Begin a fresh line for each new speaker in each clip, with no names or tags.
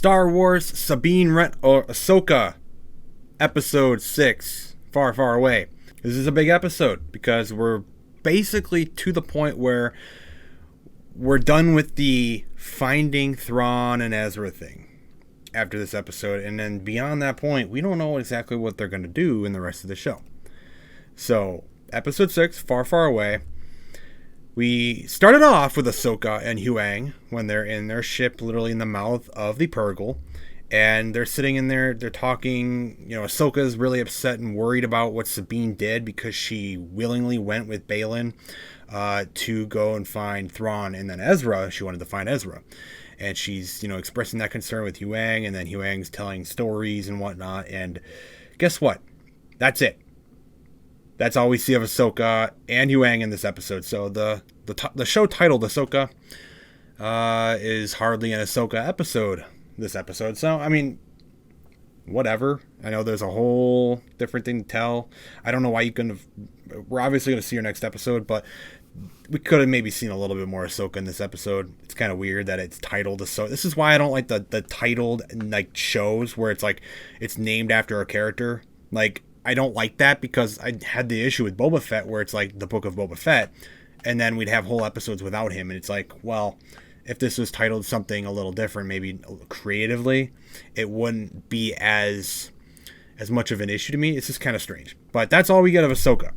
Star Wars Ahsoka Episode 6, Far, Far Away. This is a big episode because we're basically to the point where we're done with the finding Thrawn and Ezra thing after this episode. And then beyond that point, we don't know exactly what they're going to do in the rest of the show. So, Episode 6, Far, Far Away. We started off with Ahsoka and Huyang when they're in their ship, literally in the mouth of the Purrgil, and they're sitting in there, they're talking. Ahsoka's really upset and worried about what Sabine did because she willingly went with Baylan to go and find Thrawn, and then Ezra, she wanted to find Ezra. And she's, expressing that concern with Huyang, and then Huyang's telling stories and whatnot, and guess what? That's it. That's all we see of Ahsoka and Huyang in this episode. So the show titled Ahsoka is hardly an Ahsoka episode this episode. So, whatever. I know there's a whole different thing to tell. I don't know why you couldn't have... We're obviously going to see her next episode, but we could have maybe seen a little bit more Ahsoka in this episode. It's kind of weird that it's titled Ahsoka. This is why I don't like the titled shows where it's named after a character. I don't like that because I had the issue with Boba Fett where it's like the Book of Boba Fett, and then we'd have whole episodes without him, and it's like, well, if this was titled something a little different, maybe creatively, it wouldn't be as much of an issue to me. It's just kind of strange. But that's all we get of Ahsoka.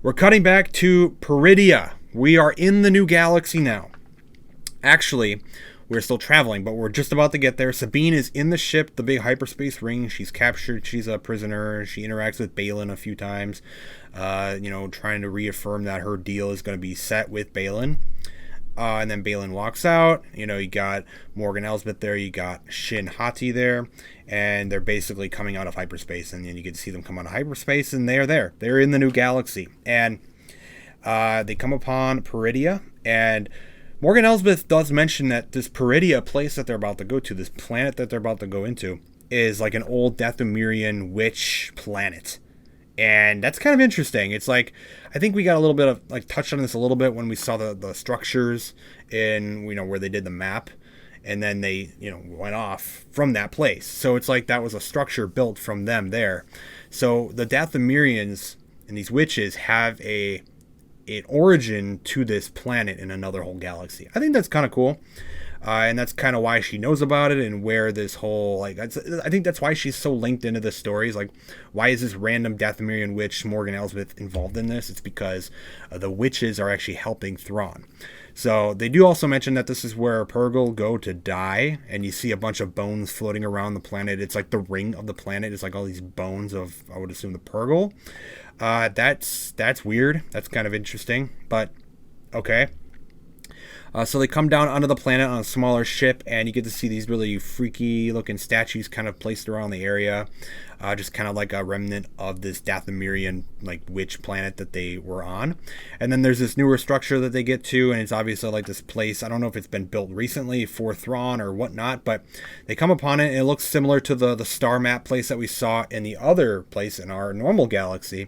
We're cutting back to Peridea. We are in the new galaxy now. Actually, we're still traveling, but we're just about to get there. Sabine is in the ship, the big hyperspace ring. She's captured. She's a prisoner. She interacts with Baylan a few times, trying to reaffirm that her deal is going to be set with Baylan. And then Baylan walks out. You got Morgan Elsbeth there. You got Shin Hati there. And they're basically coming out of hyperspace. And then you get to see them come out of hyperspace, and they're there. They're in the new galaxy. And they come upon Peridea, and Morgan Elsbeth does mention that this Peridea place that they're about to go to, this planet that they're about to go into, is like an old Dathomirian witch planet. And that's kind of interesting. It's like, I think we got a little bit of, touched on this a little bit when we saw the structures in, where they did the map. And then they, went off from that place. So it's like that was a structure built from them there. So the Dathomirians and these witches have an origin to this planet in another whole galaxy. I think that's kind of cool. And that's kind of why she knows about it and where this whole, I think that's why she's so linked into the stories. Why is this random Dathomirian witch, Morgan Elsbeth, involved in this? It's because the witches are actually helping Thrawn. So they do also mention that this is where Purrgil go to die, and you see a bunch of bones floating around the planet. It's like the ring of the planet. It's like all these bones of, I would assume, the Purrgil. That's weird. That's kind of interesting, but okay. So they come down onto the planet on a smaller ship, and you get to see these really freaky looking statues kind of placed around the area. Just kind of like a remnant of this Dathomirian witch planet that they were on. And then there's this newer structure that they get to, and it's obviously like this place. I don't know if it's been built recently for Thrawn or whatnot, but they come upon it, and it looks similar to the star map place that we saw in the other place in our normal galaxy.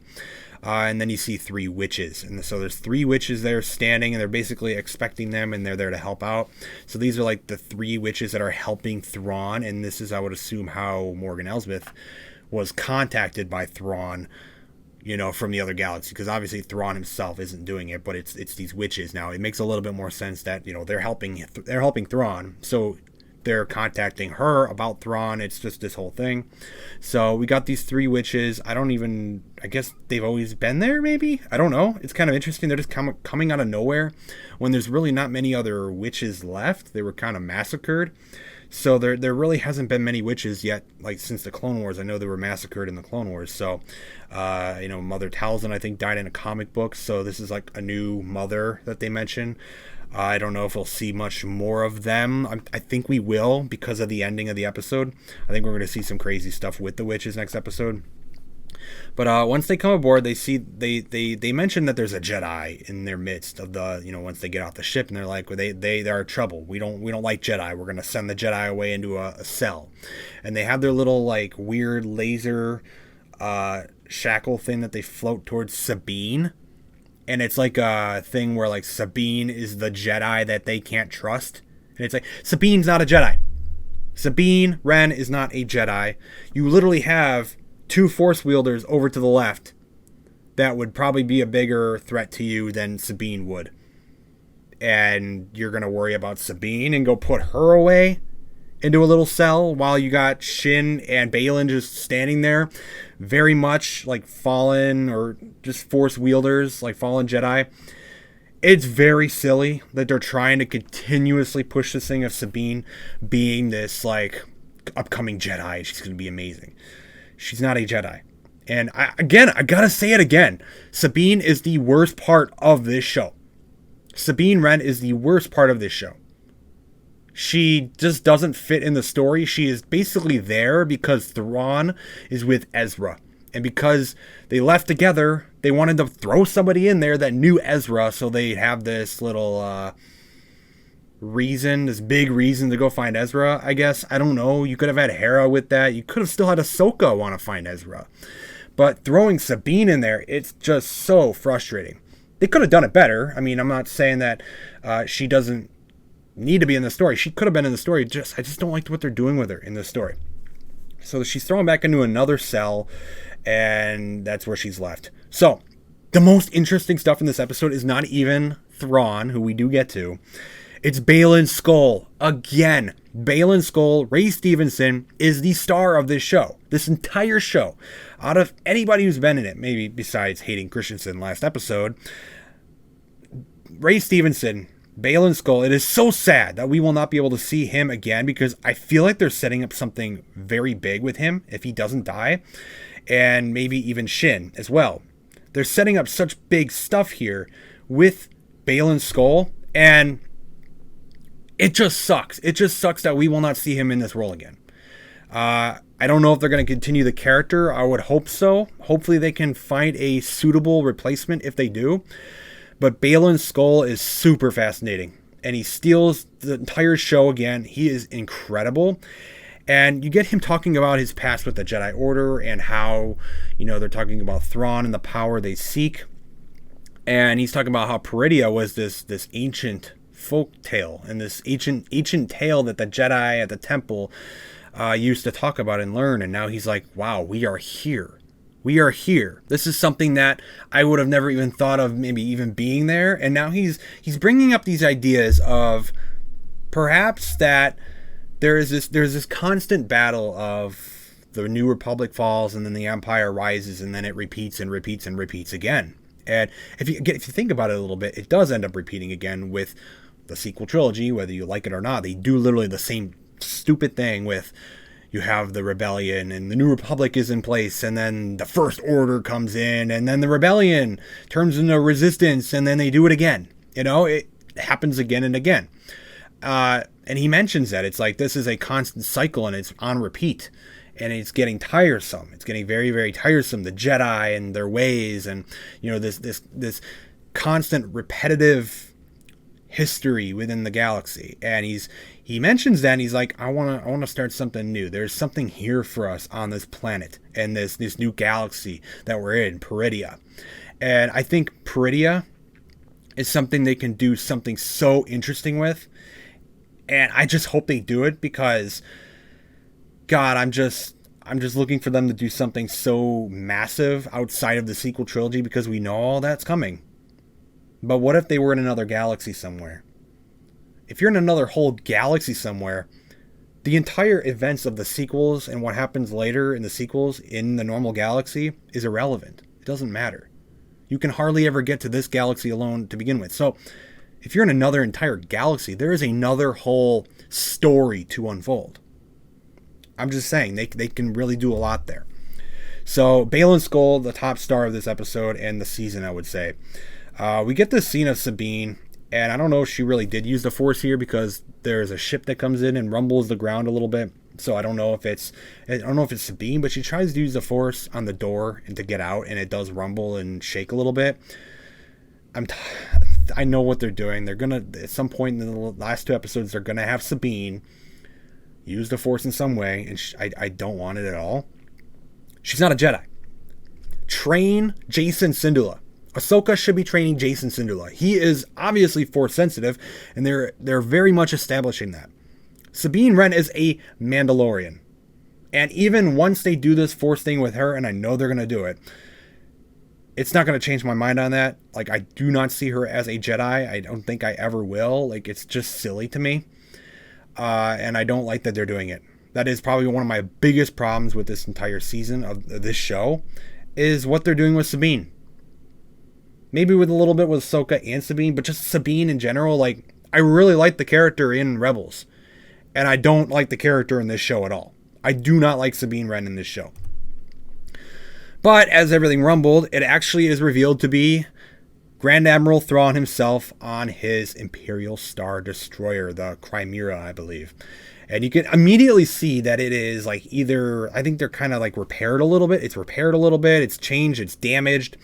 And then you see three witches. And so there's three witches there standing, and they're basically expecting them, and they're there to help out. So these are the three witches that are helping Thrawn. And this is, I would assume, how Morgan Elsbeth was contacted by Thrawn, from the other galaxy. Because obviously Thrawn himself isn't doing it, but it's these witches now. It makes a little bit more sense that, they're helping Thrawn. So they're contacting her about Thrawn. It's just this whole thing. So we got these three witches. I guess they've always been there, maybe? I don't know. It's kind of interesting. They're just coming out of nowhere when there's really not many other witches left. They were kind of massacred. So there really hasn't been many witches yet, since the Clone Wars. I know they were massacred in the Clone Wars. So, Mother Talzin, I think, died in a comic book. So this is a new mother that they mention. I don't know if we'll see much more of them. I think we will because of the ending of the episode. I think we're going to see some crazy stuff with the witches next episode. But once they come aboard, they mention that there's a Jedi in their midst of the, once they get off the ship, and they're like, they are trouble. We don't like Jedi. We're going to send the Jedi away into a cell. And they have their little weird laser shackle thing that they float towards Sabine. And it's like a thing where Sabine is the Jedi that they can't trust. And it's Sabine's not a Jedi. Sabine Wren is not a Jedi. You literally have 2 Force wielders over to the left that would probably be a bigger threat to you than Sabine would. And you're going to worry about Sabine and go put her away into a little cell while you got Shin and Baylan just standing there, very much like fallen or just Force wielders, like fallen Jedi. It's very silly that they're trying to continuously push this thing of Sabine being this like upcoming Jedi. She's going to be amazing. She's not a Jedi. And I gotta say it again. Sabine is the worst part of this show. Sabine Wren is the worst part of this show. She just doesn't fit in the story. She is basically there because Thrawn is with Ezra. And because they left together, they wanted to throw somebody in there that knew Ezra, so they'd have this little reason, this big reason to go find Ezra, I guess. I don't know. You could have had Hera with that. You could have still had Ahsoka want to find Ezra. But throwing Sabine in there, it's just so frustrating. They could have done it better. I mean, I'm not saying that she doesn't need to be in the story. She could have been in the story. I just don't like what they're doing with her in this story. So she's thrown back into another cell, and that's where she's left. So the most interesting stuff in this episode is not even Thrawn, who we do get to. It's Baylan Skoll. Again, Baylan Skoll, Ray Stevenson, is the star of this show. This entire show. Out of anybody who's been in it, maybe besides Hayden Christensen last episode, Ray Stevenson, Baylan Skoll, it is so sad that we will not be able to see him again because I feel like they're setting up something very big with him if he doesn't die. And maybe even Shin as well. They're setting up such big stuff here with Baylan Skoll, and it just sucks. It just sucks that we will not see him in this role again. I don't know if they're going to continue the character. I would hope so. Hopefully they can find a suitable replacement if they do. But Baylan Skoll is super fascinating, and he steals the entire show again. He is incredible. And you get him talking about his past with the Jedi Order and how, they're talking about Thrawn and the power they seek. And he's talking about how Peridea was this ancient folk tale and this ancient tale that the Jedi at the temple used to talk about and learn. And now he's like, wow, we are here. We are here. This is something that I would have never even thought of maybe even being there. And now he's bringing up these ideas of perhaps that there's this constant battle of the New Republic falls and then the Empire rises and then it repeats and repeats and repeats again. And if you think about it a little bit, it does end up repeating again with the sequel trilogy, whether you like it or not. They do literally the same stupid thing with you have the rebellion and the New Republic is in place and then the First Order comes in and then the rebellion turns into resistance and then they do it again. It happens again and again. And he mentions that it's like this is a constant cycle and it's on repeat and it's getting tiresome. It's getting very, very tiresome. The Jedi and their ways and this constant repetitive history within the galaxy. And he mentions that and he's like, I want to start something new. There's something here for us on this planet and this new galaxy that we're in, Peridea. And I think Peridea is something they can do something so interesting with. And I just hope they do it because, God, I'm just looking for them to do something so massive outside of the sequel trilogy because we know all that's coming. But what if they were in another galaxy somewhere? If you're in another whole galaxy somewhere, the entire events of the sequels and what happens later in the sequels in the normal galaxy is irrelevant. It doesn't matter. You can hardly ever get to this galaxy alone to begin with. So if you're in another entire galaxy, there is another whole story to unfold. I'm just saying, they can really do a lot there. So, Baylan Skoll, the top star of this episode and the season, I would say. We get this scene of Sabine, and I don't know if she really did use the Force here because there's a ship that comes in and rumbles the ground a little bit. So I don't know if it's Sabine, but she tries to use the Force on the door and to get out, and it does rumble and shake a little bit. I know what they're doing. They're gonna at some point in the last 2 episodes, they're gonna have Sabine use the Force in some way, and I don't want it at all. She's not a Jedi. Train Jason Syndulla. Ahsoka should be training Jason Syndulla. He is obviously Force sensitive, and they're very much establishing that. Sabine Wren is a Mandalorian. And even once they do this Force thing with her, and I know they're going to do it, it's not going to change my mind on that. Like, I do not see her as a Jedi. I don't think I ever will. Like, it's just silly to me. And I don't like that they're doing it. That is probably one of my biggest problems with this entire season of this show, is what they're doing with Sabine. Maybe with a little bit with Ahsoka and Sabine, but just Sabine in general. Like, I really like the character in Rebels, and I don't like the character in this show at all. I do not like Sabine Wren in this show. But as everything rumbled, it actually is revealed to be Grand Admiral Thrawn himself on his Imperial Star Destroyer, the Chimera, I believe. And you can immediately see that it is like either, I think they're kind of like repaired a little bit. It's repaired a little bit. It's changed. It's damaged.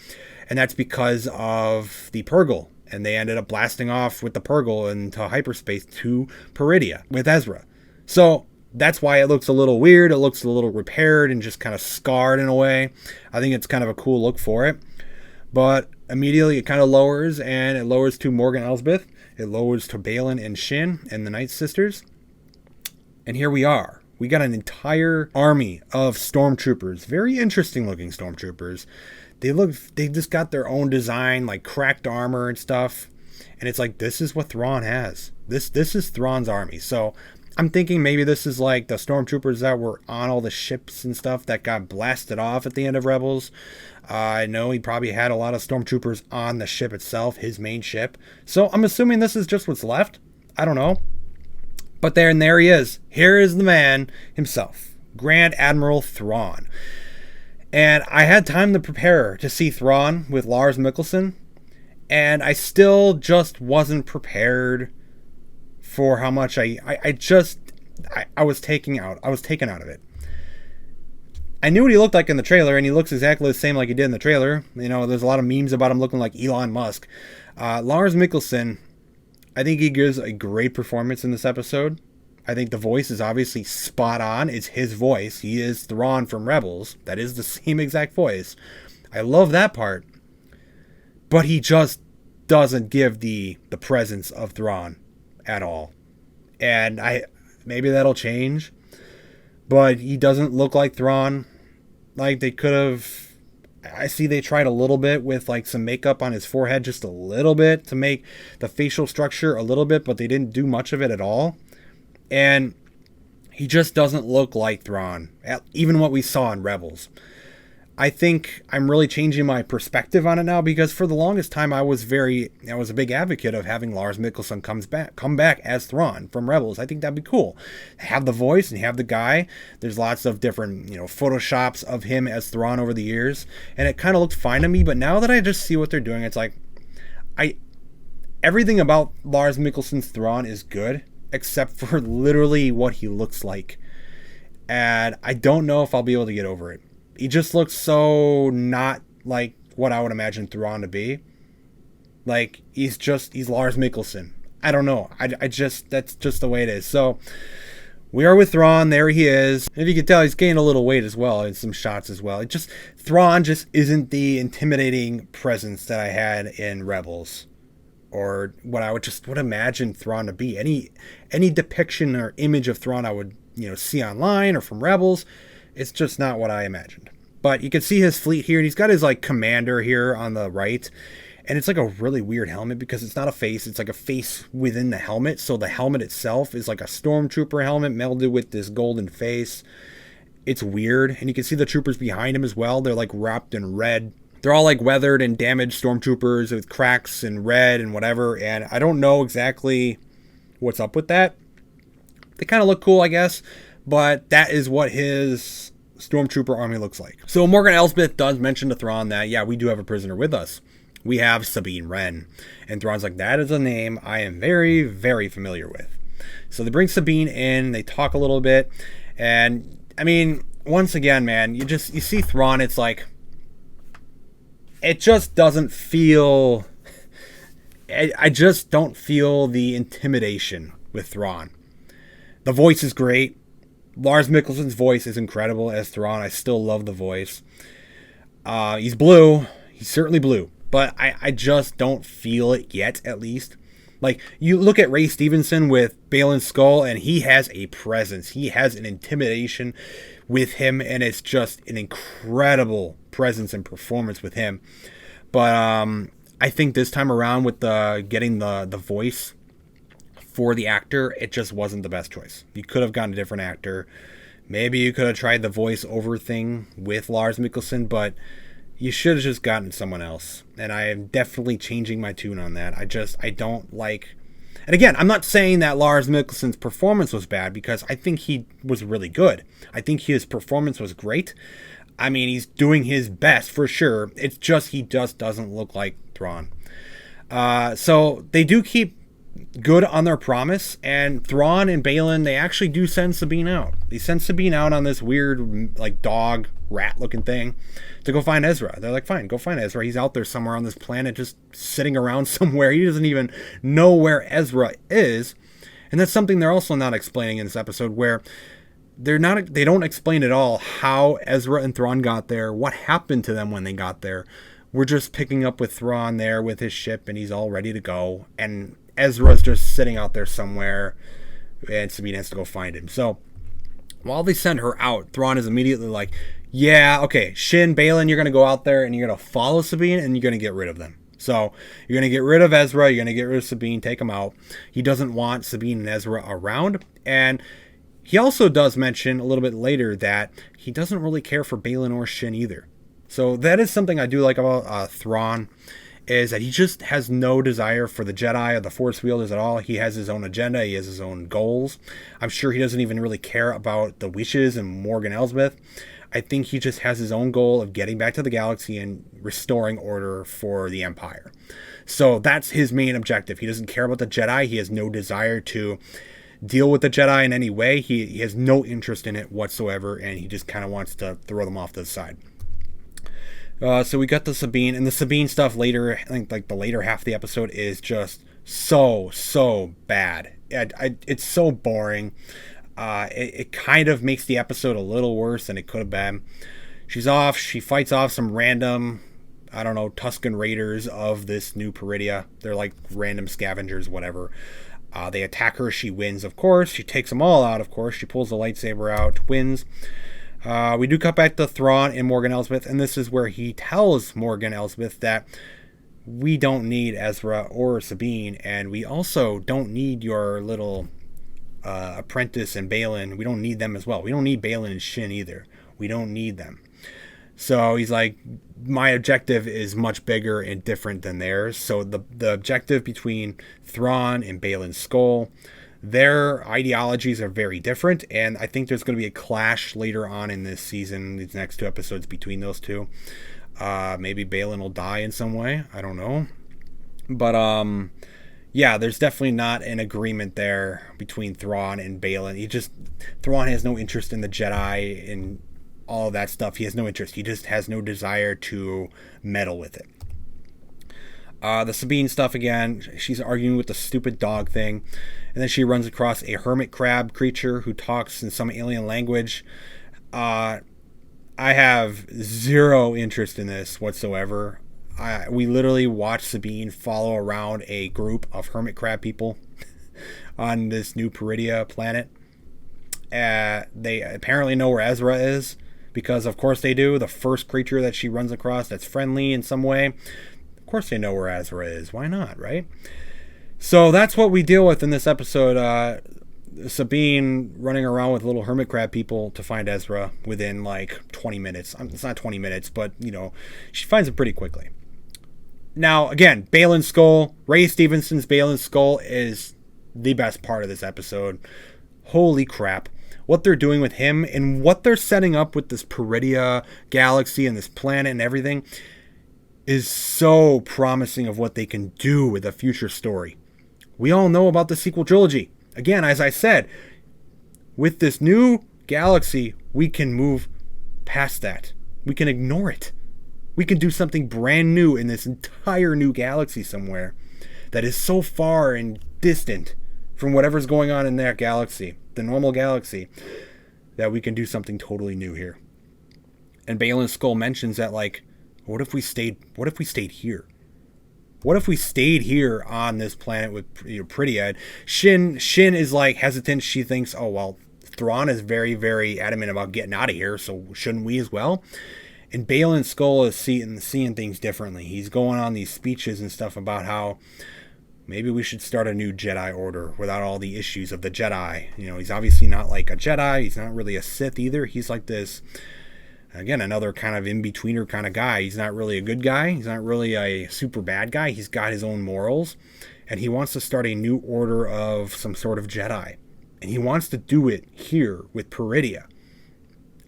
And that's because of the Purrgil. And they ended up blasting off with the Purrgil into hyperspace to Peridia with Ezra. So that's why it looks a little weird. It looks a little repaired and just kind of scarred in a way. I think it's kind of a cool look for it. But immediately it kind of lowers, and it lowers to Morgan Elsbeth. It lowers to Baylan and Shin and the Night Sisters. And here we are. We got an entire army of stormtroopers. Very interesting looking stormtroopers. They just got their own design, like cracked armor and stuff. And it's like, this is what Thrawn has. This is Thrawn's army. So I'm thinking maybe this is like the stormtroopers that were on all the ships and stuff that got blasted off at the end of Rebels. I know he probably had a lot of stormtroopers on the ship itself, his main ship. So I'm assuming this is just what's left. I don't know. But there he is. Here is the man himself, Grand Admiral Thrawn. And I had time to prepare to see Thrawn with Lars Mikkelsen, and I still just wasn't prepared for how much I was taken out of it. I knew what he looked like in the trailer, and he looks exactly the same like he did in the trailer. You know, there's a lot of memes about him looking like Elon Musk. Lars Mikkelsen, I think he gives a great performance in this episode. I think the voice is obviously spot on. It's his voice. He is Thrawn from Rebels. That is the same exact voice. I love that part. But he just doesn't give the presence of Thrawn at all. And maybe that'll change. But he doesn't look like Thrawn. Like they could have... I see they tried a little bit with like some makeup on his forehead, just a little bit, to make the facial structure a little bit, but they didn't do much of it at all. And he just doesn't look like Thrawn, even what we saw in Rebels. I think I'm really changing my perspective on it now, because for the longest time I was a big advocate of having Lars Mikkelsen come back as Thrawn from Rebels. I think that'd be cool. Have the voice and have the guy. There's lots of different, photoshops of him as Thrawn over the years, and it kind of looked fine to me. But now that I just see what they're doing, it's like everything about Lars Mikkelsen's Thrawn is good, except for literally what he looks like. And I don't know if I'll be able to get over it. He just looks so not like what I would imagine Thrawn to be. Like, he's Lars Mikkelsen. I don't know. That's just the way it is. So, we are with Thrawn. There he is. If you can tell, he's gained a little weight as well in some shots as well. Thrawn just isn't the intimidating presence that I had in Rebels, or what I would imagine Thrawn to be. Any depiction or image of Thrawn I would, see online or from Rebels, it's just not what I imagined. But you can see his fleet here, and he's got his like commander here on the right. And it's like a really weird helmet, because it's not a face, it's like a face within the helmet. So the helmet itself is like a stormtrooper helmet melded with this golden face. It's weird. And you can see the troopers behind him as well. They're like wrapped in red. They're all like weathered and damaged stormtroopers with cracks and red and whatever. And I don't know exactly what's up with that. They kind of look cool, I guess. But that is what his stormtrooper army looks like. So Morgan Elsbeth does mention to Thrawn that, yeah, we do have a prisoner with us. We have Sabine Wren. And Thrawn's like, that is a name I am very, very familiar with. So they bring Sabine in. They talk a little bit. And, I mean, once again, man, you see Thrawn, it's like, it just doesn't feel... I just don't feel the intimidation with Thrawn. The voice is great. Lars Mikkelsen's voice is incredible as Thrawn. I still love the voice. He's blue. He's certainly blue. But I just don't feel it yet, at least. Like, you look at Ray Stevenson with Balin's skull, and he has a presence. He has an intimidation with him, and it's just an incredible presence and performance with him. But I think this time around with getting the voice for the actor, it just wasn't the best choice. You could have gotten a different actor. Maybe you could have tried the voice-over thing with Lars Mikkelsen, but you should have just gotten someone else. And I am definitely changing my tune on that. I don't like... And again, I'm not saying that Lars Mikkelsen's performance was bad, because I think he was really good. I think his performance was great. I mean, he's doing his best for sure. It's just he just doesn't look like Thrawn. So they do keep good on their promise, and Thrawn and Balin, they actually do send Sabine out. They send Sabine out on this weird, like, dog rat looking thing to go find Ezra. They're like, fine, go find Ezra. He's out there somewhere on this planet, just sitting around somewhere. He doesn't even know where Ezra is. And that's something they're also not explaining in this episode, where they don't explain at all how Ezra and Thrawn got there, what happened to them when they got there. We're just picking up with Thrawn there with his ship, and he's all ready to go, and Ezra's just sitting out there somewhere, and Sabine has to go find him. So while they send her out, Thrawn is immediately like, yeah, okay, Shin, Balin, you're going to go out there and you're going to follow Sabine, and you're going to get rid of them. So you're going to get rid of Ezra, you're going to get rid of Sabine, take them out. He doesn't want Sabine and Ezra around. And he also does mention a little bit later that he doesn't really care for Balin or Shin either. So that is something I do like about Thrawn, is that he just has no desire for the Jedi or the Force wielders at all. He has his own agenda. He has his own goals. I'm sure he doesn't even really care about the wishes and Morgan Elsbeth. I think he just has his own goal of getting back to the galaxy and restoring order for the Empire. So that's his main objective. He doesn't care about the Jedi. He has no desire to deal with the Jedi in any way. He has no interest in it whatsoever, and he just kind of wants to throw them off to the side. So we got the Sabine, and the Sabine stuff later, I think like the later half of the episode is just so bad. It's so boring. It kind of makes the episode a little worse than it could have been. She's off, she fights off some random, I don't know, Tusken Raiders of this new Peridia. They're like random scavengers, whatever. They attack her, she wins, of course. She takes them all out, of course. She pulls the lightsaber out, wins. We do cut back to Thrawn and Morgan Elsbeth, and this is where he tells Morgan Elsbeth that we don't need Ezra or Sabine, and we also don't need your little apprentice and Balin. We don't need them as well. We don't need Balin and Shin either. We don't need them. So he's like, my objective is much bigger and different than theirs. So the objective between Thrawn and Balin's skull, their ideologies are very different, and I think there's going to be a clash later on in this season, these next two episodes between those two. Maybe Balin will die in some way. I don't know. But, yeah, there's definitely not an agreement there between Thrawn and Balin. Thrawn has no interest in the Jedi and all of that stuff. He has no interest. He just has no desire to meddle with it. The Sabine stuff again, she's arguing with the stupid dog thing, and then she runs across a hermit crab creature who talks in some alien language. I have zero interest in this whatsoever. We literally watched Sabine follow around a group of hermit crab people on this new Peridia planet. They apparently know where Ezra is, because of course they do. The first creature that she runs across that's friendly in some way, of course they know where Ezra is. Why not, right? So that's what we deal with in this episode. Sabine running around with little hermit crab people to find Ezra within like 20 minutes. It's not 20 minutes, but she finds him pretty quickly. Now, again, Balin's skull, Ray Stevenson's Balin's skull is the best part of this episode. Holy crap. What they're doing with him and what they're setting up with this Peridia galaxy and this planet and everything is so promising of what they can do with a future story. We all know about the sequel trilogy. Again, as I said, with this new galaxy, we can move past that. We can ignore it. We can do something brand new in this entire new galaxy somewhere that is so far and distant from whatever's going on in that galaxy, the normal galaxy, that we can do something totally new here. And Balin's skull mentions that, like, what if we stayed here? What if we stayed here on this planet with Pretty Ed? Shin is like hesitant. She thinks, oh, well, Thrawn is very, very adamant about getting out of here, so shouldn't we as well? And Baylan Skoll is seeing things differently. He's going on these speeches and stuff about how maybe we should start a new Jedi Order without all the issues of the Jedi. He's obviously not like a Jedi. He's not really a Sith either. He's like this, again, another kind of in-betweener kind of guy. He's not really a good guy. He's not really a super bad guy. He's got his own morals. And he wants to start a new order of some sort of Jedi. And he wants to do it here with Peridea.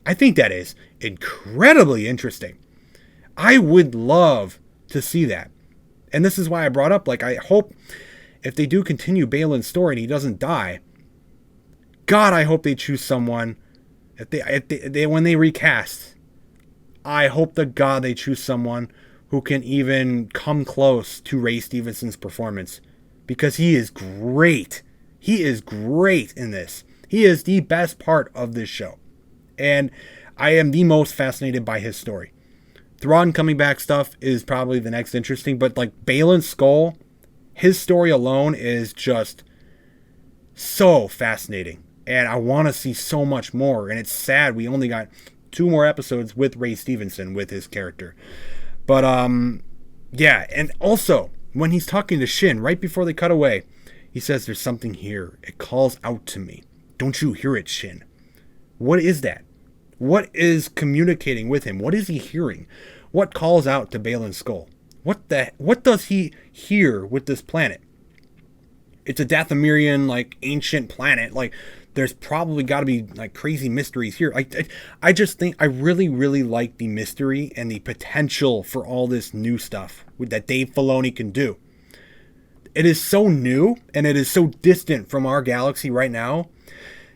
I think that is incredibly interesting. I would love to see that. And this is why I brought up, I hope if they do continue Baylan's story and he doesn't die, God, I hope they choose someone, when they recast, I hope to God they choose someone who can even come close to Ray Stevenson's performance. Because he is great. He is great in this. He is the best part of this show. And I am the most fascinated by his story. Thrawn coming back stuff is probably the next interesting. But Baylan Skoll, his story alone is just so fascinating. And I want to see so much more. And it's sad we only got 2 more episodes with Ray Stevenson with his character. But, yeah. And also, when he's talking to Shin, right before they cut away, he says, there's something here. It calls out to me. Don't you hear it, Shin? What is that? What is communicating with him? What is he hearing? What calls out to Baylan Skoll? What does he hear with this planet? It's a Dathomirian, ancient planet. There's probably got to be, crazy mysteries here. I just think I really, really like the mystery and the potential for all this new stuff that Dave Filoni can do. It is so new, and it is so distant from our galaxy right now,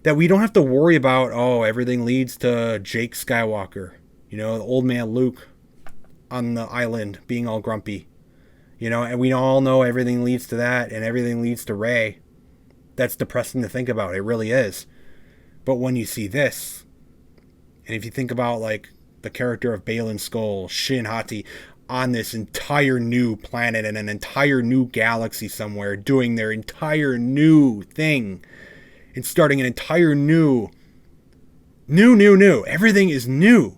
that we don't have to worry about, everything leads to Jake Skywalker. The old man Luke on the island being all grumpy. And we all know everything leads to that, and everything leads to Rey. That's depressing to think about. It really is. But when you see this, and if you think about, the character of Baylan Skoll, Shin Hati, on this entire new planet and an entire new galaxy somewhere, doing their entire new thing, and starting an entire new. Everything is new.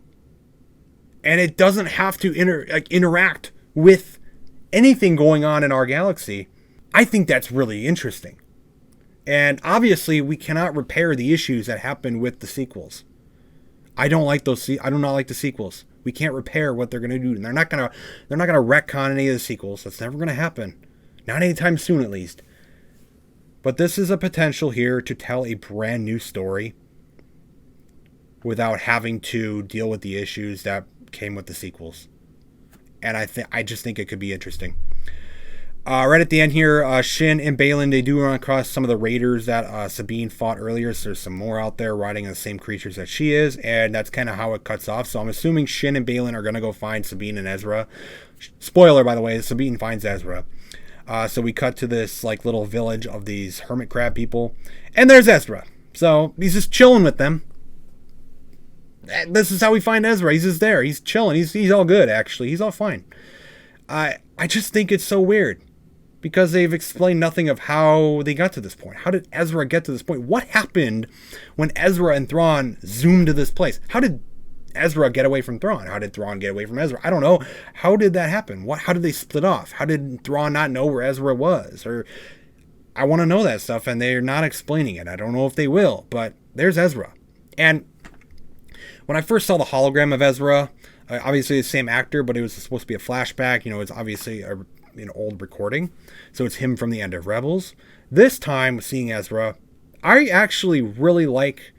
And it doesn't have to interact with anything going on in our galaxy. I think that's really interesting. And obviously, we cannot repair the issues that happened with the sequels. I don't like those. I do not like the sequels. We can't repair what they're going to do. And they're not going to retcon any of the sequels. That's never going to happen. Not anytime soon, at least. But this is a potential here to tell a brand new story without having to deal with the issues that came with the sequels. And I just think it could be interesting. Right at the end here, Shin and Baylan, they do run across some of the raiders that Sabine fought earlier. So there's some more out there riding on the same creatures that she is. And that's kind of how it cuts off. So I'm assuming Shin and Baylan are going to go find Sabine and Ezra. Spoiler, by the way, Sabine finds Ezra. So we cut to this little village of these hermit crab people. And there's Ezra. So he's just chilling with them. This is how we find Ezra. He's just there. He's chilling. He's all good, actually. He's all fine. I just think it's so weird. Because they've explained nothing of how they got to this point. How did Ezra get to this point? What happened when Ezra and Thrawn zoomed to this place? How did Ezra get away from Thrawn? How did Thrawn get away from Ezra? I don't know. How did that happen? How did they split off? How did Thrawn not know where Ezra was? I want to know that stuff, and they're not explaining it. I don't know if they will, but there's Ezra. And when I first saw the hologram of Ezra, obviously the same actor, but it was supposed to be a flashback. It's obviously an old recording, so it's him from the end of Rebels. This time, seeing Ezra, I actually really like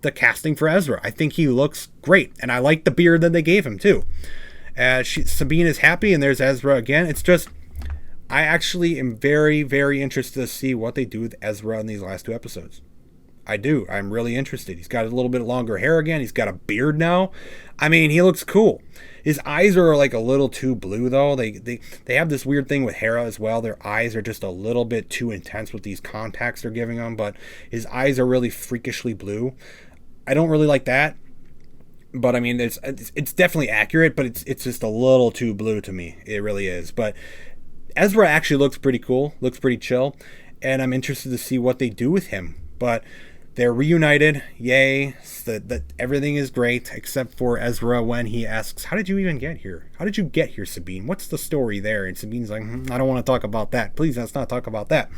the casting for Ezra. I think he looks great, and I like the beard that they gave him too. Sabine is happy, and there's Ezra again. It's just, I actually am very, very interested to see what they do with Ezra in these last 2 episodes. I do. I'm really interested. He's got a little bit longer hair again. He's got a beard now. I mean, he looks cool. His eyes are a little too blue, though. They have this weird thing with Hera as well. Their eyes are just a little bit too intense with these contacts they're giving him. But his eyes are really freakishly blue. I don't really like that. But I mean, it's definitely accurate. But it's just a little too blue to me. It really is. But Ezra actually looks pretty cool, looks pretty chill, and I'm interested to see what they do with him. But they're reunited, yay! That everything is great except for Ezra when he asks, "How did you even get here? How did you get here, Sabine? What's the story there?" And Sabine's like, "I don't want to talk about that. Please, let's not talk about that."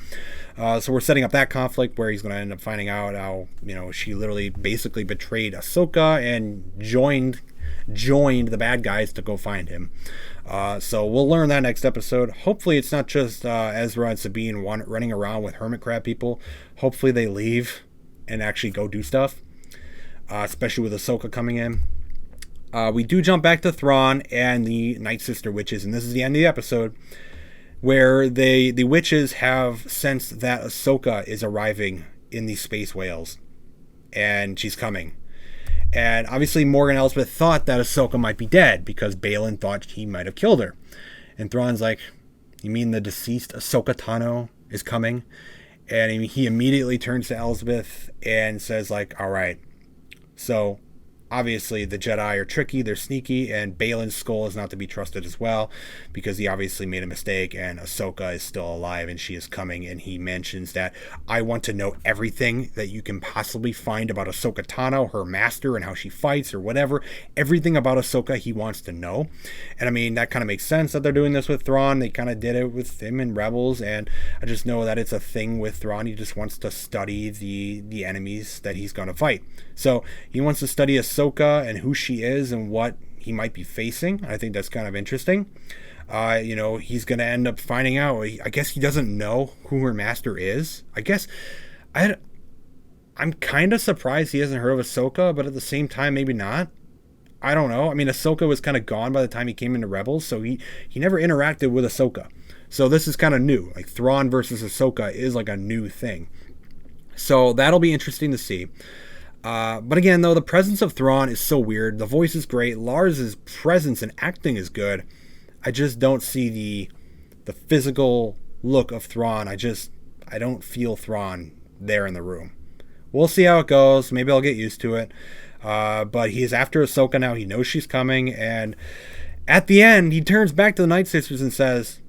So we're setting up that conflict where he's going to end up finding out how she literally basically betrayed Ahsoka and joined the bad guys to go find him. So we'll learn that next episode. Hopefully it's not just Ezra and Sabine running around with hermit crab people. Hopefully they leave and actually go do stuff, especially with Ahsoka coming in. We do jump back to Thrawn and the Night Sister witches, and this is the end of the episode, where the witches have sensed that Ahsoka is arriving in these space whales, and she's coming. And obviously Morgan Elsbeth thought that Ahsoka might be dead because Baylan thought he might have killed her. And Thrawn's like, "You mean the deceased Ahsoka Tano is coming?" And he immediately turns to Elsbeth and says like, "All right, so obviously the Jedi are tricky, they're sneaky, and Baylan's skull is not to be trusted as well because he obviously made a mistake, and Ahsoka is still alive and she is coming." And he mentions that, "I want to know everything that you can possibly find about Ahsoka Tano, her master, and how she fights or whatever. Everything about Ahsoka he wants to know." And I mean, that kind of makes sense that they're doing this with Thrawn. They kind of did it with him in Rebels, and I just know that it's a thing with Thrawn. He just wants to study the enemies that he's going to fight. So he wants to study Ahsoka and who she is and what he might be facing. I think that's kind of interesting. He's going to end up finding out. I guess he doesn't know who her master is. I'm kind of surprised he hasn't heard of Ahsoka, but at the same time, maybe not. I don't know. I mean, Ahsoka was kind of gone by the time he came into Rebels, so he never interacted with Ahsoka. So this is kind of new. Like Thrawn versus Ahsoka is like a new thing. So that'll be interesting to see. But again, though, the presence of Thrawn is so weird. The voice is great. Lars's presence and acting is good. I just don't see the physical look of Thrawn. I don't feel Thrawn there in the room. We'll see how it goes. Maybe I'll get used to it. But he's after Ahsoka now. He knows she's coming. And at the end, he turns back to the Night Sisters and says,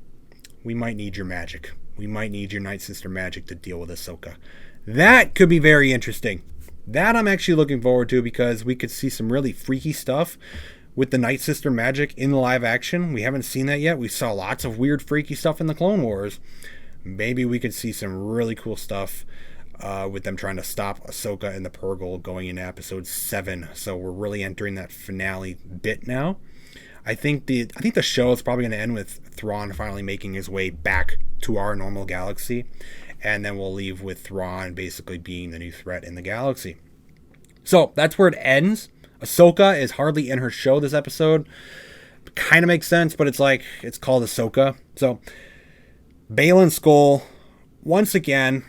"We might need your magic. We might need your Night Sister magic to deal with Ahsoka." That could be very interesting. That I'm actually looking forward to because we could see some really freaky stuff with the Night Sister magic in the live action. We haven't seen that yet. We saw lots of weird freaky stuff in the Clone Wars. Maybe we could see some really cool stuff with them trying to stop Ahsoka and the Purrgil going into episode 7. So we're really entering that finale bit now. I think the show is probably going to end with Thrawn finally making his way back to our normal galaxy. And then we'll leave with Thrawn basically being the new threat in the galaxy. So that's where it ends. Ahsoka is hardly in her show this episode. Kind of makes sense, but it's called Ahsoka. So Baylan's skull, once again,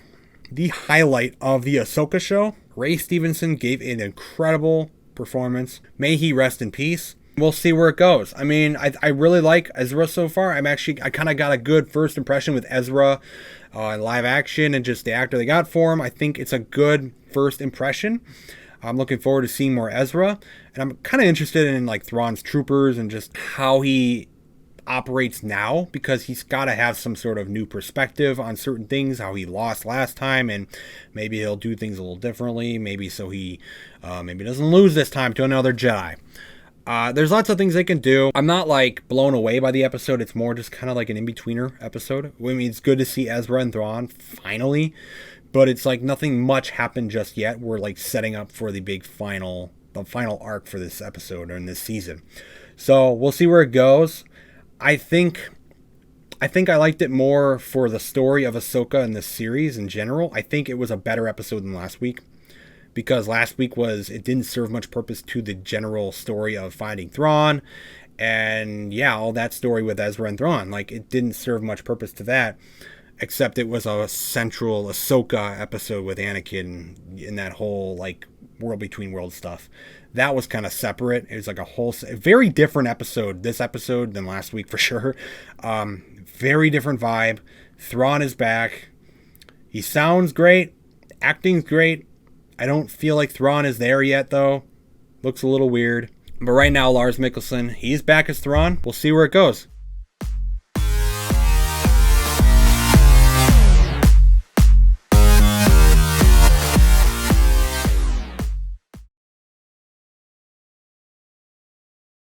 the highlight of the Ahsoka show. Ray Stevenson gave an incredible performance. May he rest in peace. We'll see where it goes. I mean, I really like Ezra so far. I kind of got a good first impression with Ezra in live action and just the actor they got for him. I think it's a good first impression. I'm looking forward to seeing more Ezra. And I'm kind of interested in like Thrawn's troopers and just how he operates now, because he's got to have some sort of new perspective on certain things, how he lost last time, and maybe he'll do things a little differently. Maybe so he maybe doesn't lose this time to another Jedi. There's lots of things they can do. I'm not like blown away by the episode. It's more just kind of like an in-betweener episode. I mean, it's good to see Ezra and Thrawn finally, but it's like nothing much happened just yet. We're like setting up for the big final arc for this episode or in this season. So we'll see where it goes. I think I liked it more for the story of Ahsoka and this series in general. I think it was a better episode than last week. Because last week it didn't serve much purpose to the general story of finding Thrawn. And yeah, all that story with Ezra and Thrawn. Like, it didn't serve much purpose to that. Except it was a central Ahsoka episode with Anakin in that whole, like, world between worlds stuff. That was kind of separate. It was like a very different episode, this episode, than last week for sure. Very different vibe. Thrawn is back. He sounds great. Acting's great. I don't feel like Thrawn is there yet, though. Looks a little weird. But right now, Lars Mikkelsen, he's back as Thrawn. We'll see where it goes.